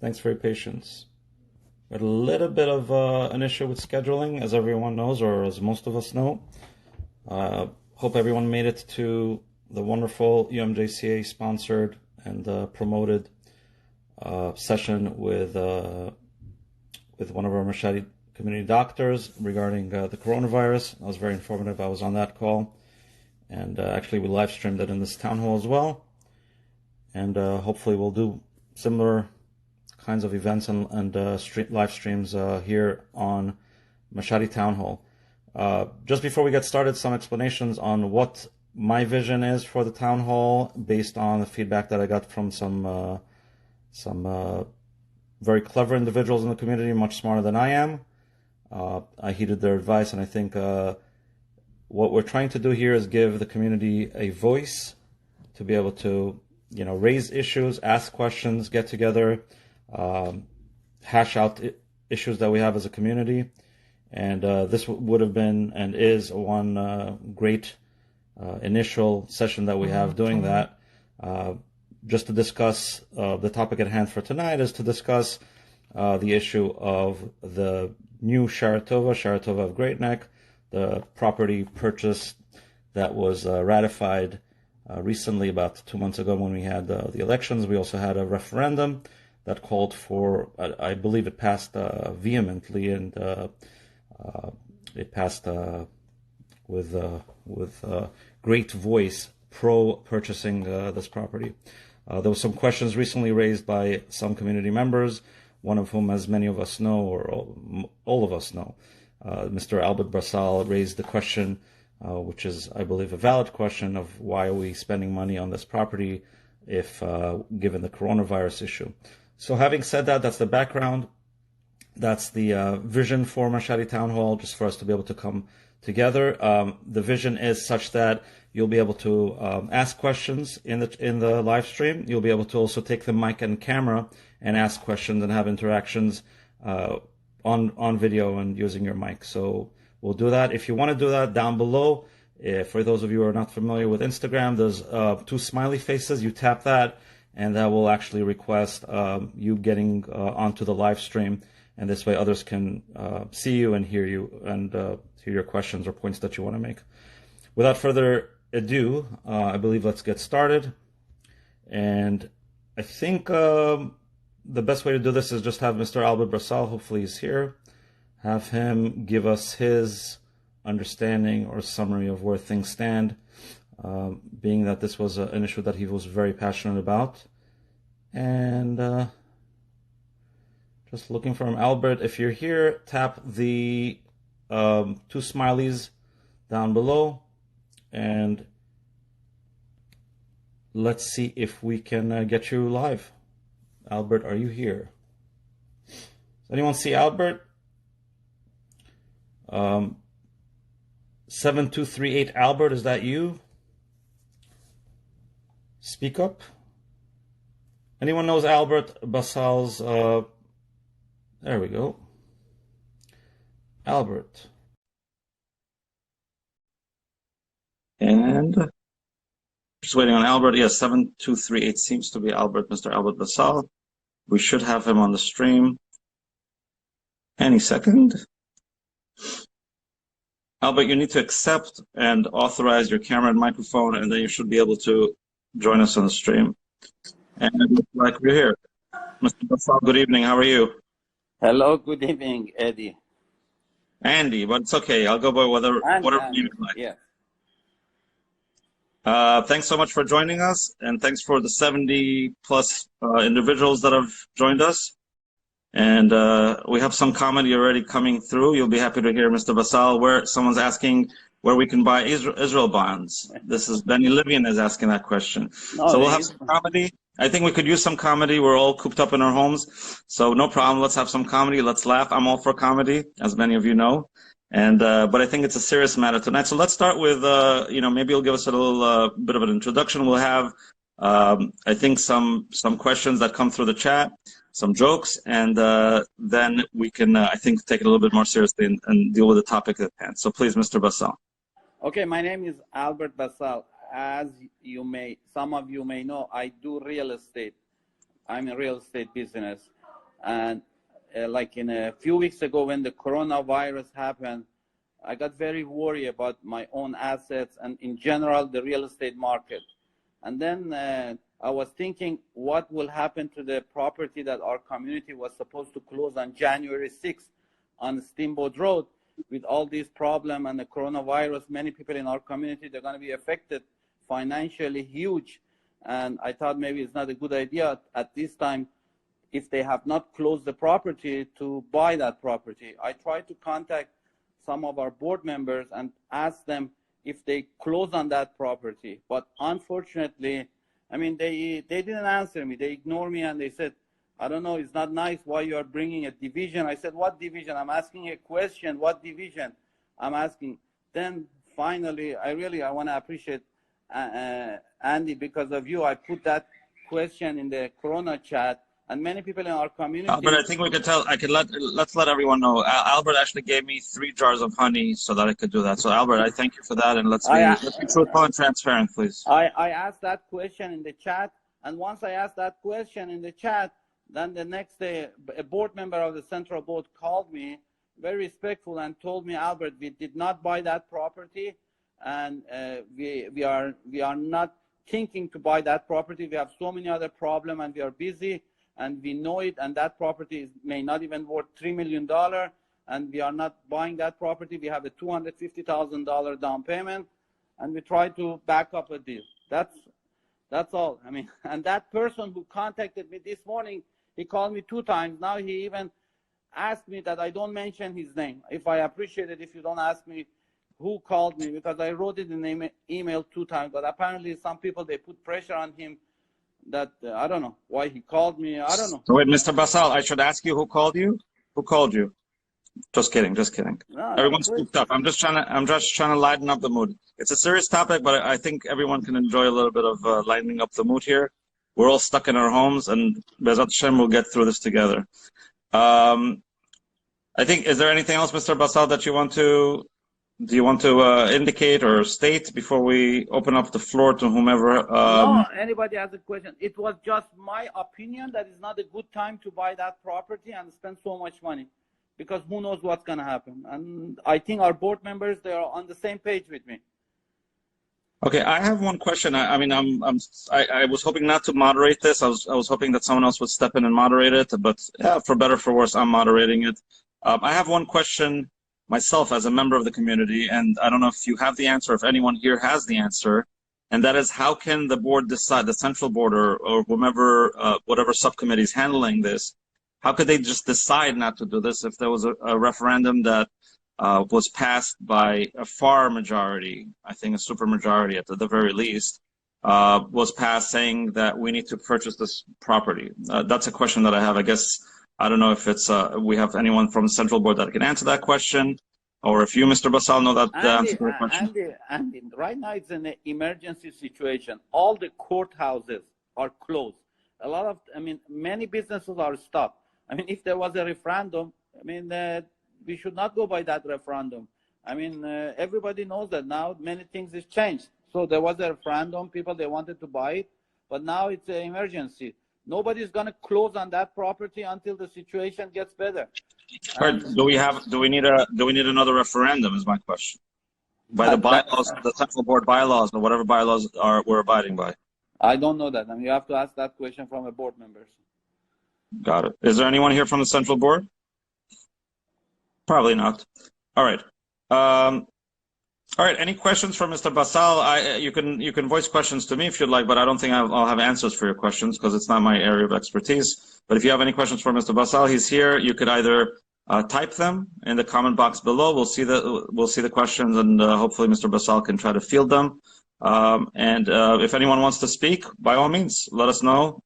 Thanks for your patience. We had a little bit of an issue with scheduling, as everyone knows, or as most of us know. Hope everyone made it to the wonderful UMJCA sponsored and promoted session with one of our Mashadi community doctors regarding the coronavirus. That was very informative. I was on that call, and actually we live streamed it in this town hall as well. And hopefully we'll do similar kinds of events and live streams here on Mashadi Town Hall. Just before we get started, some explanations on what my vision is for the town hall based on the feedback that I got from some very clever individuals in the community, much smarter than I am. I heeded their advice, and I think what we're trying to do here is give the community a voice to be able to, raise issues, ask questions, get together, hash out issues that we have as a community. And this would have been and is one great initial session that we have doing that. Just to discuss the topic at hand for tonight is to discuss the issue of the new Shaare Tova of Great Neck, the property purchase that was ratified recently, about 2 months ago when we had the elections. We also had a referendum that called for, I believe it passed vehemently, and it passed with great voice pro-purchasing this property. There were some questions recently raised by some community members, one of whom, as many of us know, or all of us know, Mr. Albert Basal raised the question, which is, I believe, a valid question of why are we spending money on this property if given the coronavirus issue. So having said that, that's the background. That's the vision for Mashadi Town Hall, just for us to be able to come together. The vision is such that you'll be able to ask questions in the live stream. You'll be able to also take the mic and camera and ask questions and have interactions on video and using your mic. So we'll do that. If you want to do that, down below, for those of you who are not familiar with Instagram, there's 2 smiley faces. You tap that, and that will actually request you getting onto the live stream. And this way others can see you and hear you and hear your questions or points that you want to make. Without further ado, I believe let's get started. And I think the best way to do this is just have Mr. Albert Brasal, hopefully he's here, have him give us his understanding or summary of where things stand, being that this was an issue that he was very passionate about. And just looking for him. Albert, if you're here, tap the 2 smileys down below, and let's see if we can get you live. Albert, are you here? Does anyone see Albert? 7238 Albert, is that you? Speak up. Anyone knows Albert Basal's there we go. Albert. And just waiting on Albert. Yes, 7238 seems to be Albert, Mr. Albert Basal. We should have him on the stream any second. Albert, you need to accept and authorize your camera and microphone, and then you should be able to join us on the stream. And it looks like we're here. Mr. Basal, good evening. How are you? Hello, good evening, Eddie. Andy, but it's okay. I'll go by whatever you like. Yeah. Thanks so much for joining us, and thanks for the 70 plus individuals that have joined us. And we have some comedy already coming through. You'll be happy to hear, Mr. Basal, where someone's asking where we can buy Israel bonds. This is Benny Livian is asking that question. No, so we'll have some comedy. I think we could use some comedy. We're all cooped up in our homes, so no problem. Let's have some comedy. Let's laugh. I'm all for comedy, as many of you know. And but I think it's a serious matter tonight. So let's start with maybe you'll give us a little bit of an introduction. We'll have I think some questions that come through the chat, some jokes, and then we can I think take it a little bit more seriously and deal with the topic at hand. So please, Mr. Basal. Okay, my name is Albert Basal. As some of you may know, I do real estate. I'm in real estate business. And like in a few weeks ago when the coronavirus happened, I got very worried about my own assets and in general the real estate market. And then I was thinking what will happen to the property that our community was supposed to close on January 6th on Steamboat Road. With all these problems and the coronavirus, many people in our community, they're going to be affected financially huge. And I thought maybe it's not a good idea at this time, if they have not closed the property, to buy that property. I tried to contact some of our board members and ask them if they close on that property. But unfortunately, I mean, they didn't answer me. They ignored me and they said, I don't know, it's not nice why you are bringing a division. I said, what division? I'm asking a question. What division? I'm asking. Then finally, I want to appreciate Andy, because of you. I put that question in the Corona chat, and many people in our community. But I think we could tell. Let's let everyone know. Albert actually gave me 3 jars of honey so that I could do that. So Albert, I thank you for that, and let's be truthful and transparent, please. I asked that question in the chat, and once I asked that question in the chat, then the next day, a board member of the central board called me, very respectful, and told me, Albert, we did not buy that property, and we are not thinking to buy that property. We have so many other problems, and we are busy, and we know it, and that property may not even worth $3 million, and we are not buying that property. We have a $250,000 down payment, and we try to back up a deal. That's all. I mean, and that person who contacted me this morning, he called me 2 times. Now he even asked me that I don't mention his name. If I appreciate it, if you don't ask me who called me, because I wrote it in the email 2 times. But apparently some people, they put pressure on him that, I don't know why he called me. I don't know. So wait, Mr. Basal, I should ask you who called you? Who called you? Just kidding, just kidding. No, everyone's spooked up. I'm just trying to lighten up the mood. It's a serious topic, but I think everyone can enjoy a little bit of lightening up the mood here. We're all stuck in our homes, and Bezat Hashem, we'll get through this together. I think, is there anything else, Mr. Basal, that you want to indicate or state before we open up the floor to whomever? No, anybody has a question. It was just my opinion that it's not a good time to buy that property and spend so much money, because who knows what's going to happen. And I think our board members, they are on the same page with me. Okay, I have one question. I was hoping not to moderate this. I was hoping that someone else would step in and moderate it, but yeah, for better or for worse, I'm moderating it. I have one question myself as a member of the community, and I don't know if you have the answer, if anyone here has the answer, and that is, how can the board decide, the central board or whomever, whatever subcommittee is handling this, how could they just decide not to do this if there was a referendum that was passed by a far majority, I think a super majority at the very least, was passed saying that we need to purchase this property? That's a question that I have. I guess, I don't know if it's we have anyone from the central board that can answer that question, or if you, Mr. Basal, know that the answer to the question. Andy, right now it's an emergency situation. All the courthouses are closed. A lot of, many businesses are stopped. If there was a referendum, we should not go by that referendum. Everybody knows that now many things has changed. So there was a referendum, people, they wanted to buy it, but now it's an emergency. Nobody's going to close on that property until the situation gets better. Do we need another referendum is my question. By the bylaws, the central board bylaws, or whatever bylaws we're abiding by. I don't know that. You have to ask that question from a board member. Got it. Is there anyone here from the central board? Probably not. All right. All right. Any questions for Mr. Basal? You can voice questions to me if you'd like, but I don't think I'll have answers for your questions because it's not my area of expertise. But if you have any questions for Mr. Basal, he's here. You could either type them in the comment box below. We'll see the questions, and hopefully Mr. Basal can try to field them. And if anyone wants to speak, by all means, let us know.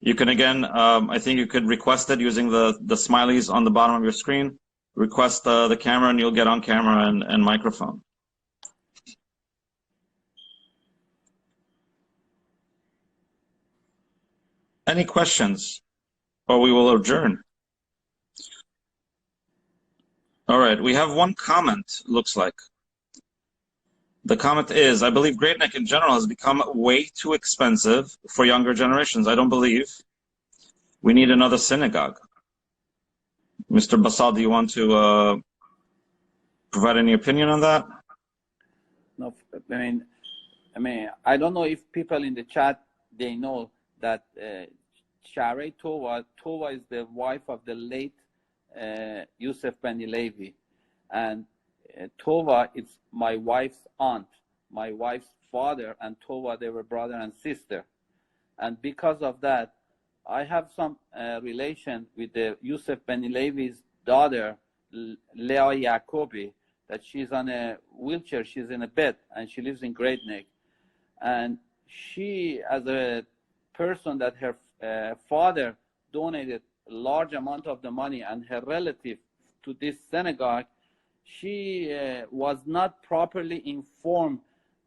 You can, again, I think you could request it using the smileys on the bottom of your screen. Request the camera, and you'll get on camera and microphone. Any questions? Or we will adjourn. All right, we have one comment, looks like. The comment is, I believe Great Neck in general has become way too expensive for younger generations. I don't believe. we need another synagogue. Mr. Basal, do you want to provide any opinion on that? No, I mean, I don't know if people in the chat, they know that Shaare Tova is the wife of the late Yusuf Ben Levi, and Tova is my wife's aunt, my wife's father, and Tova, they were brother and sister. And because of that, I have some relation with the Yusuf Ben Levi's daughter, Leah Yacobi, that she's on a wheelchair, she's in a bed, and she lives in Great Neck. And she, as a person that her father donated a large amount of the money, and her relative to this synagogue, she was not properly informed,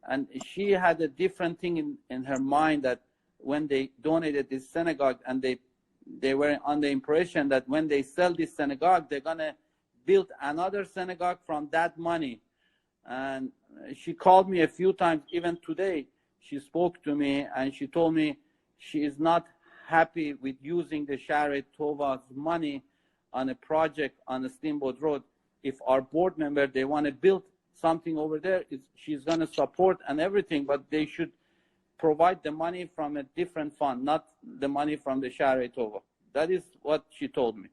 and she had a different thing in her mind, that when they donated this synagogue, and they were on the impression that when they sell this synagogue, they're going to build another synagogue from that money. And she called me a few times, even today she spoke to me, and she told me she is not happy with using the Shaare Tova's money on a project on the Steamboat Road. If our board member, they want to build something over there, she's going to support and everything, but they should provide the money from a different fund, not the money from the Shaare Tova. That is what she told me.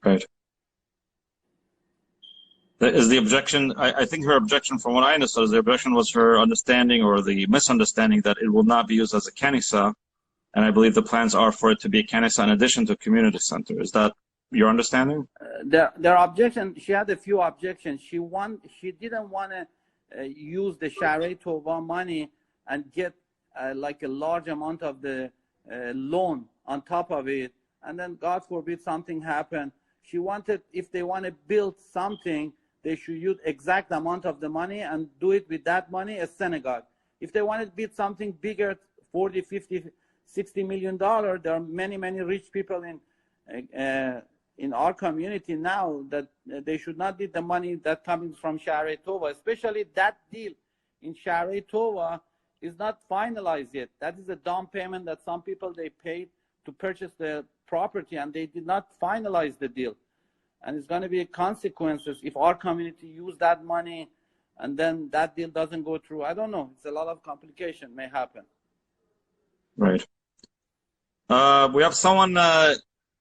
Right. Is the objection, I think her objection, from what I understood, is the objection was her understanding, or the misunderstanding, that it will not be used as a kanisa, and I believe the plans are for it to be a kanisa in addition to a community center. Is that your understanding? Their objection, she had a few objections. She didn't want to use the Shaare Tova money and get like a large amount of the loan on top of it, and then God forbid something happened. She wanted, if they want to build something, they should use exact amount of the money and do it with that money, a synagogue. If they want to build something bigger, 40, 50, 60 million dollars, there are many rich people in our community now that they should not need the money that comes from Shaare Tova, especially that deal in Shaare Tova is not finalized yet. That is a down payment that some people, they paid to purchase the property, and they did not finalize the deal. And it's going to be consequences if our community use that money and then that deal doesn't go through. I don't know. It's a lot of complication may happen. Right. We have someone,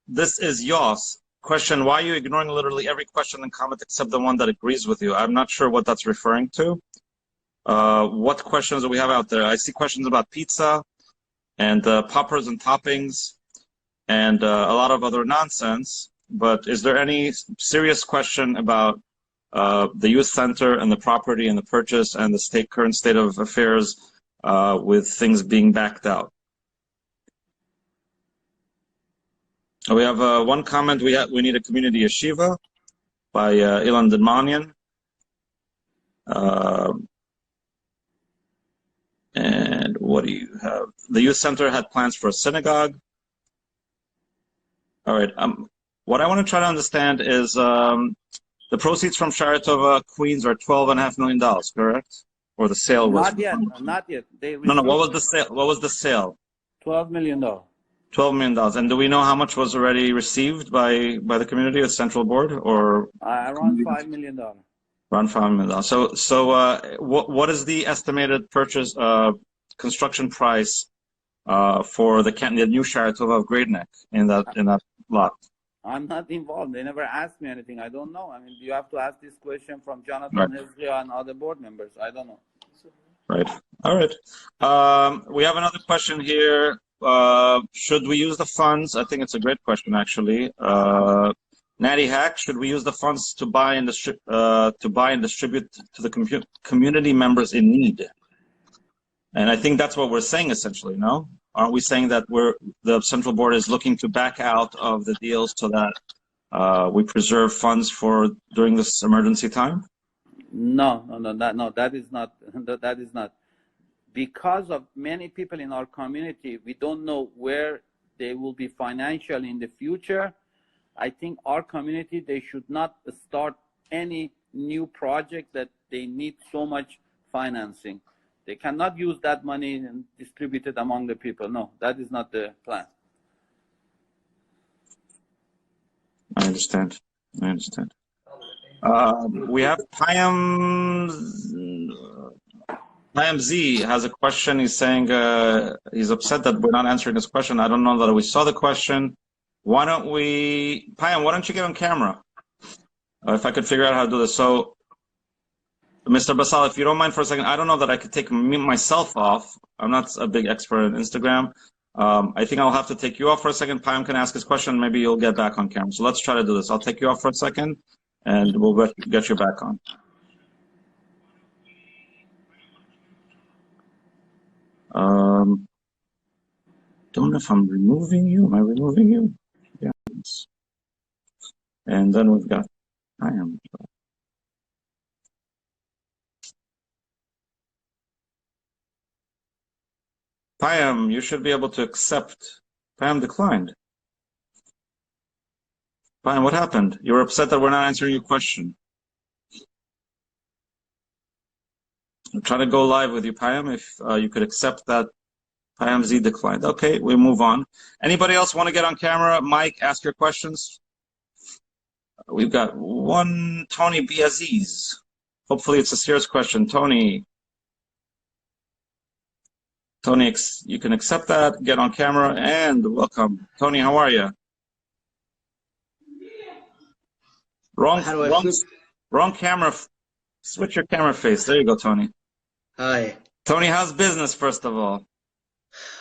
this is Yos. Question, why are you ignoring literally every question and comment except the one that agrees with you? I'm not sure what that's referring to. What questions do we have out there? I see questions about pizza and poppers and toppings and a lot of other nonsense. But is there any serious question about the youth center and the property and the purchase and the current state of affairs with things being backed out? We have one comment. We need a community yeshiva by Ilan Denmanian. And what do you have? The youth center had plans for a synagogue. All right. What I want to try to understand is the proceeds from Shaare Tova Queens are $12.5 million, correct? Or the sale was? Not yet. Not yet. No. What was the sale? What was the sale? $12 million. $12 million. And do we know how much was already received by the community at Central Board, or around $5 million? Around $5 million. So what is the estimated purchase construction price for the new Shaare Tova of Great Neck in that lot? I'm not involved. They never asked me anything. I don't know. I mean, you have to ask this question from Jonathan Hezria and other board members. I don't know. Right. All right. We have another question here. Should we use the funds? I think it's a great question, actually. Natty Hack, should we use the funds to buy and distribute to the community members in need? And I think that's what we're saying, essentially, no? Aren't we saying that the Central Board is looking to back out of the deals so that we preserve funds for during this emergency time? No, that is not. That is not. Because of many people in our community, we don't know where they will be financially in the future. I think our community, they should not start any new project that they need so much financing. They cannot use that money and distribute it among the people. No, that is not the plan. I understand. I understand. We have Payam Z has a question. He's saying he's upset that we're not answering his question. I don't know that we saw the question. Why don't we, Payam, why don't you get on camera? If I could figure out how to do this. So, Mr. Basal, if you don't mind for a second, I don't know that I could take myself off. I'm not a big expert on Instagram. I think I'll have to take you off for a second. Payam can ask his question. Maybe you'll get back on camera. So let's try to do this. I'll take you off for a second, and we'll get you back on. Don't know if I'm removing you. Am I removing you? Yeah. And then we've got Payam. Payam, you should be able to accept. Payam declined. Payam, what happened? You were upset that we're not answering your question. I'm trying to go live with you, Payam. If you could accept that. Payam Z declined. Okay, we move on. Anybody else want to get on camera? Mike, ask your questions. We've got one Tony B. Aziz. Hopefully it's a serious question. Tony, you can accept that, get on camera, and welcome. Tony, how are you? Wrong camera. Switch your camera face. There you go, Tony. Hi. Tony, how's business, first of all?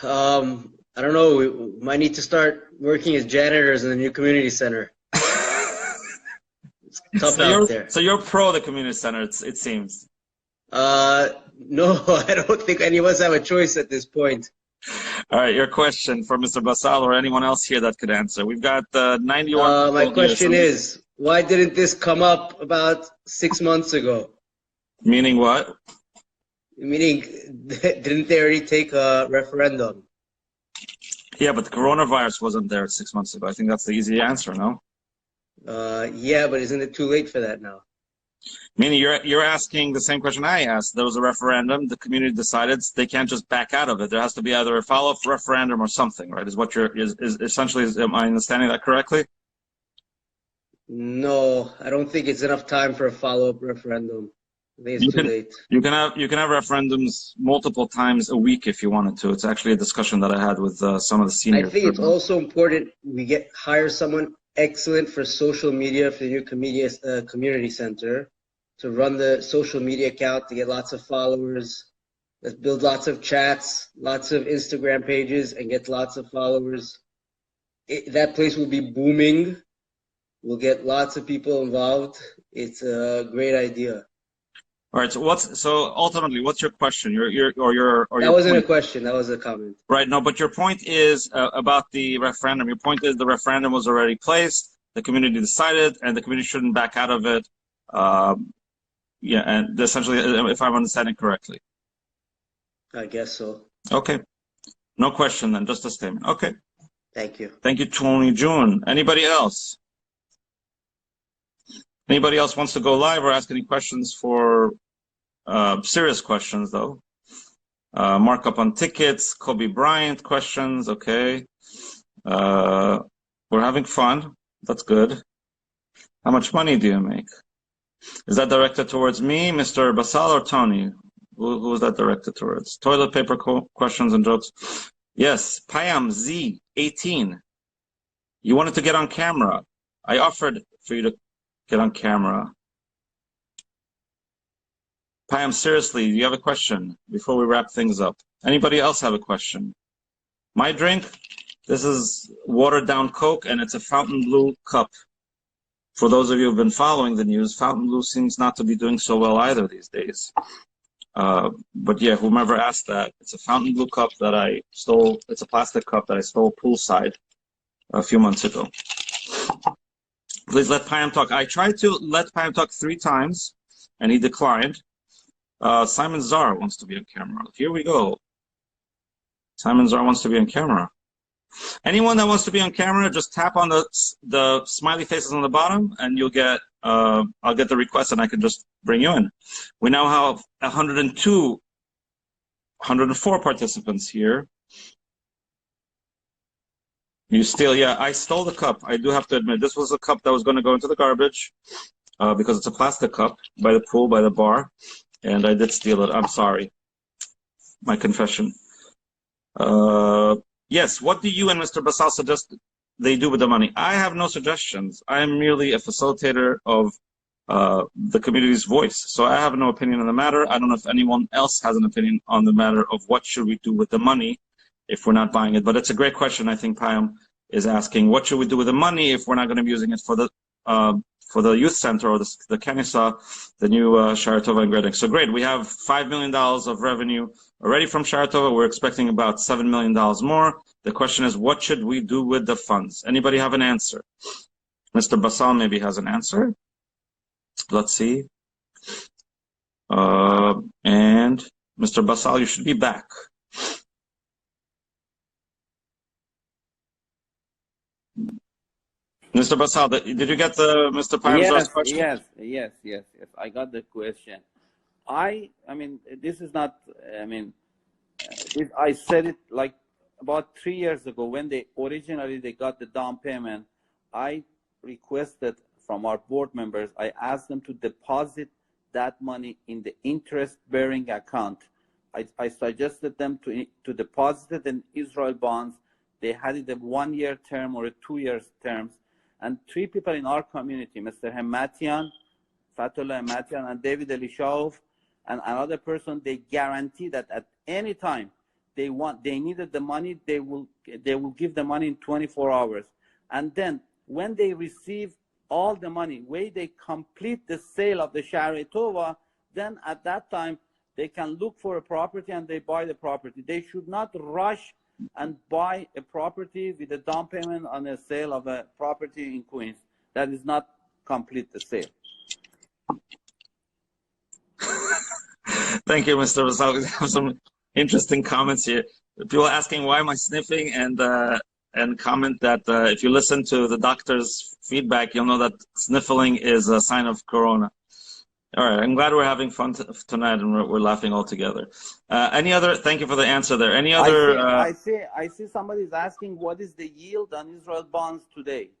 I don't know. We might need to start working as janitors in the new community center. It's tough out there. So you're pro the community center, it seems. No, I don't think any of us have a choice at this point. All right, your question for Mr. Basal or anyone else here that could answer. We've got 91. My question is, why didn't this come up about 6 months ago? Meaning what? Meaning, didn't they already take a referendum? Yeah, but the coronavirus wasn't there 6 months ago. I think that's the easy answer, no? Yeah, but isn't it too late for that now? Meaning you're asking the same question I asked. There was a referendum. The community decided they can't just back out of it. There has to be either a follow-up referendum or something, right? Is what is essentially, am I understanding that correctly? No, I don't think it's enough time for a follow-up referendum. I think it's too late. You can have referendums multiple times a week if you wanted to. It's actually a discussion that I had with some of the seniors. I think it's also important we hire someone excellent for social media for the new community center to run the social media account, to get lots of followers. Let's build lots of chats, lots of Instagram pages, and get lots of followers. That place will be booming. We'll get lots of people involved. It's a great idea. All right. So ultimately, what's your question? That wasn't a question. That was a comment. Right. No, but your point is about the referendum. Your point is the referendum was already placed. The community decided, and the community shouldn't back out of it. Yeah, and essentially, if I'm understanding correctly. I guess so. Okay. No question then, just a statement. Okay. Thank you. Thank you, Tony June. Anybody else? Anybody else wants to go live or ask any questions for serious questions, though? Markup on tickets, Kobe Bryant questions, okay. We're having fun. That's good. How much money do you make? Is that directed towards me, Mr. Basal, or Tony? Who is that directed towards? Toilet paper questions and jokes. Yes, Payam Z, 18. You wanted to get on camera. I offered for you to get on camera. Payam, seriously, do you have a question before we wrap things up? Anybody else have a question? My drink, this is watered down Coke, and it's a Fountain Blue cup. For those of you who've been following the news, Fountain Blue seems not to be doing so well either these days. But yeah, whomever asked that, it's a Fountain Blue cup that I stole. It's a plastic cup that I stole poolside a few months ago. Please let Payam talk. I tried to let Payam talk 3 times, and he declined. Simon Zar wants to be on camera. Here we go. Simon Zar wants to be on camera. Anyone that wants to be on camera, just tap on the smiley faces on the bottom, and you'll get. I'll get the request, and I can just bring you in. We now have 102 104 participants here. You steal, yeah, I stole the cup. I do have to admit, this was a cup that was going to go into the garbage because it's a plastic cup by the pool, by the bar, and I did steal it. I'm sorry. My confession. Yes, what do you and Mr. Basal suggest they do with the money? I have no suggestions. I am merely a facilitator of the community's voice. So I have no opinion on the matter. I don't know if anyone else has an opinion on the matter of what should we do with the money if we're not buying it. But it's a great question. I think Payam is asking, what should we do with the money if we're not going to be using it for the youth center or the Kenisa, the new Shaare, Tova, and Grading. So great, we have $5 million of revenue already from Shaare, Tova. We're expecting about $7 million more. The question is, what should we do with the funds? Anybody have an answer? Mr. Basal maybe has an answer. Let's see. And Mr. Basal, you should be back. Mr. Basal, did you get Mr. Payam's question? Yes. I got the question. I mean, this is not, I said it like about 3 years ago when they got the down payment. I requested from our board members, I asked them to deposit that money in the interest-bearing account. I suggested them to deposit it in Israel bonds. They had it a 1-year term or a 2-year terms. And 3 people in our community, Mr. Hematian, Fatullah Hematian, and David Elishov, and another person, they guarantee that at any time they needed the money, they will give the money in 24 hours. And then when they receive all the money, when they complete the sale of the Shaare Tova, then at that time they can look for a property and they buy the property. They should not rush and buy a property with a down payment on a sale of a property in Queens. That is not complete the sale. Thank you, Mr. Basal. We have some interesting comments here. People asking why am I sniffing, and comment that if you listen to the doctor's feedback, you'll know that sniffling is a sign of corona. All right, I'm glad we're having fun tonight and we're laughing all together. Any other? Thank you for the answer there. Any other? I see somebody's asking what is the yield on Israel bonds today.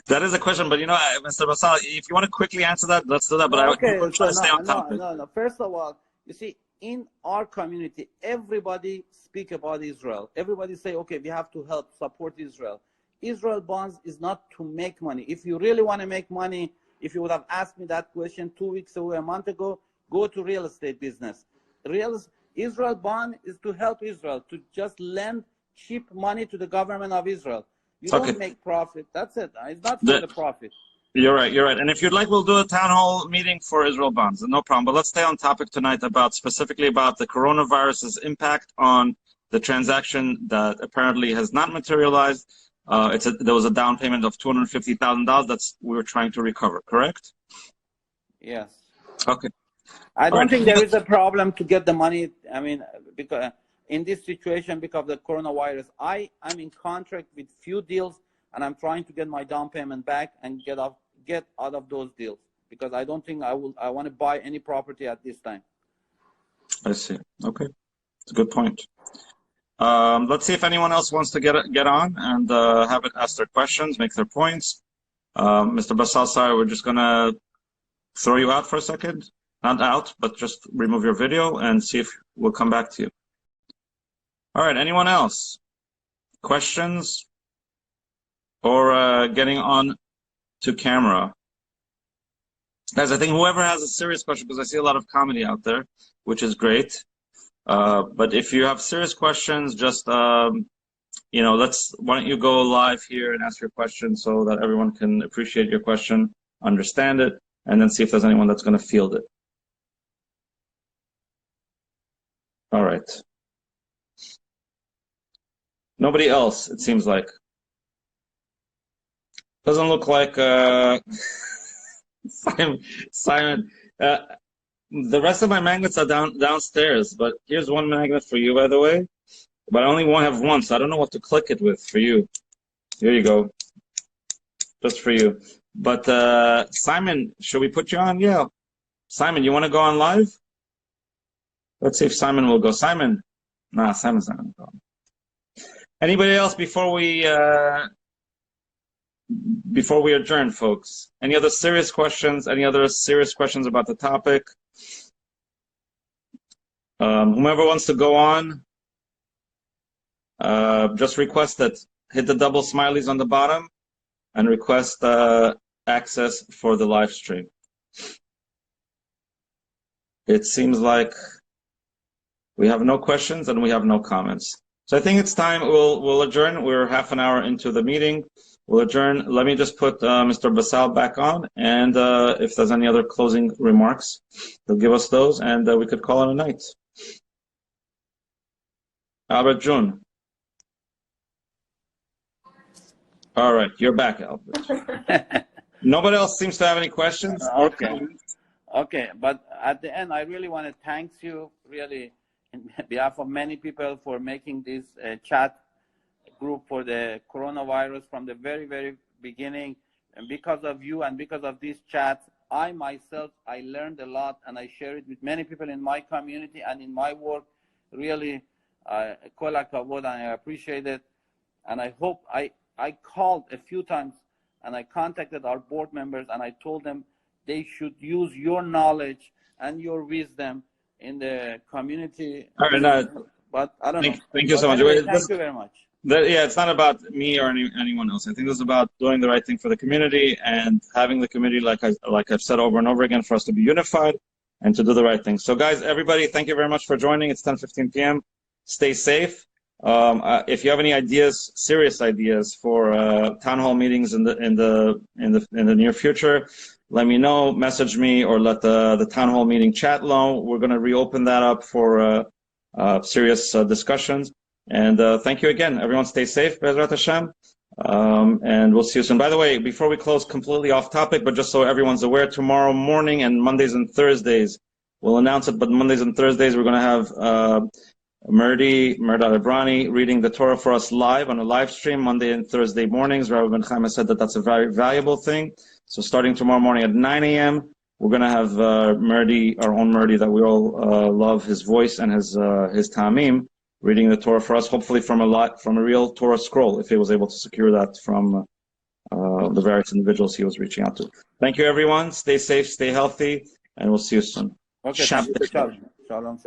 That is a question, but you know, Mr. Basal, if you want to quickly answer that, let's do that. But okay, I try to stay on topic. No. First of all, you see, in our community, everybody speak about Israel. Everybody say, okay, we have to help support Israel. Israel bonds is not to make money. If you really want to make money, if you would have asked me that question 2 weeks ago, a month ago, go to real estate business. Israel bond is to help Israel, to just lend cheap money to the government of Israel. You don't make profit. That's it. It's not for the profit. You're right. And if you'd like, we'll do a town hall meeting for Israel bonds. No problem. But let's stay on topic tonight specifically about the coronavirus's impact on the transaction that apparently has not materialized. There was a down payment of $250,000 that we were trying to recover, correct? Yes. Okay. I don't think there is a problem to get the money. I mean, because in this situation, because of the coronavirus, I'm in contract with few deals, and I'm trying to get my down payment back and get out of those deals, because I don't think I want to buy any property at this time. I see. Okay. It's a good point. Let's see if anyone else wants to get on and have it ask their questions, make their points. Mr. Basal, sorry, we're just going to throw you out for a second. Not out, but just remove your video and see if we'll come back to you. All right, anyone else? Questions? Or getting on to camera? Guys, I think whoever has a serious question, because I see a lot of comedy out there, which is great. But if you have serious questions, just, why don't you go live here and ask your question so that everyone can appreciate your question, understand it, and then see if there's anyone that's going to field it. All right. Nobody else, it seems like. Doesn't look like Simon. The rest of my magnets are downstairs, but here's one magnet for you, by the way. But I only won't have one, so I don't know what to click it with for you. Here you go. Just for you. But Simon, should we put you on? Yeah. Simon, you want to go on live? Let's see if Simon will go. Simon? Nah, Simon's not going to go. Anybody else before we adjourn, folks? Any other serious questions? Any other serious questions about the topic? Whomever wants to go on, just request it. Hit the double smileys on the bottom and request access for the live stream. It seems like we have no questions and we have no comments. So I think it's time we'll adjourn. We're half an hour into the meeting. We'll adjourn. Let me just put Mr. Basal back on, and if there's any other closing remarks, he'll give us those, and we could call it a night. Albert June. All right, you're back, Albert. Nobody else seems to have any questions? Okay. Okay, but at the end, I really want to thank you, really, on behalf of many people, for making this chat group for the coronavirus from the very, very beginning. And because of you and because of this chat, I myself learned a lot, and I share it with many people in my community and in my work. Really, kol hakavod, and I appreciate it. And I hope I called a few times, and I contacted our board members, and I told them they should use your knowledge and your wisdom in the community. All right, but I don't know. Thank you so much. Anyway, thank you very much. Yeah, it's not about me or anyone else. I think this is about doing the right thing for the community and having the community, like I've said over and over again, for us to be unified and to do the right thing. So, guys, everybody, thank you very much for joining. It's 10:15 p.m. Stay safe. If you have any ideas, serious ideas for town hall meetings in the near future, let me know. Message me or let the town hall meeting chat know. We're going to reopen that up for serious discussions. And thank you again. Everyone stay safe, Bezrat Hashem. And we'll see you soon. By the way, before we close, completely off topic, but just so everyone's aware, tomorrow morning and Mondays and Thursdays, we'll announce it, but Mondays and Thursdays, we're going to have Murda Lebrani reading the Torah for us live on a live stream Monday and Thursday mornings. Rabbi Ben Chaim said that that's a very valuable thing. So starting tomorrow morning at 9 a.m., we're going to have Murdi, our own Murdi that we all love, his voice and his ta'amim, reading the Torah for us, hopefully from a real Torah scroll, if he was able to secure that from the various individuals he was reaching out to. Thank you, everyone. Stay safe, stay healthy, and we'll see you soon. Okay, shalom. Shalom.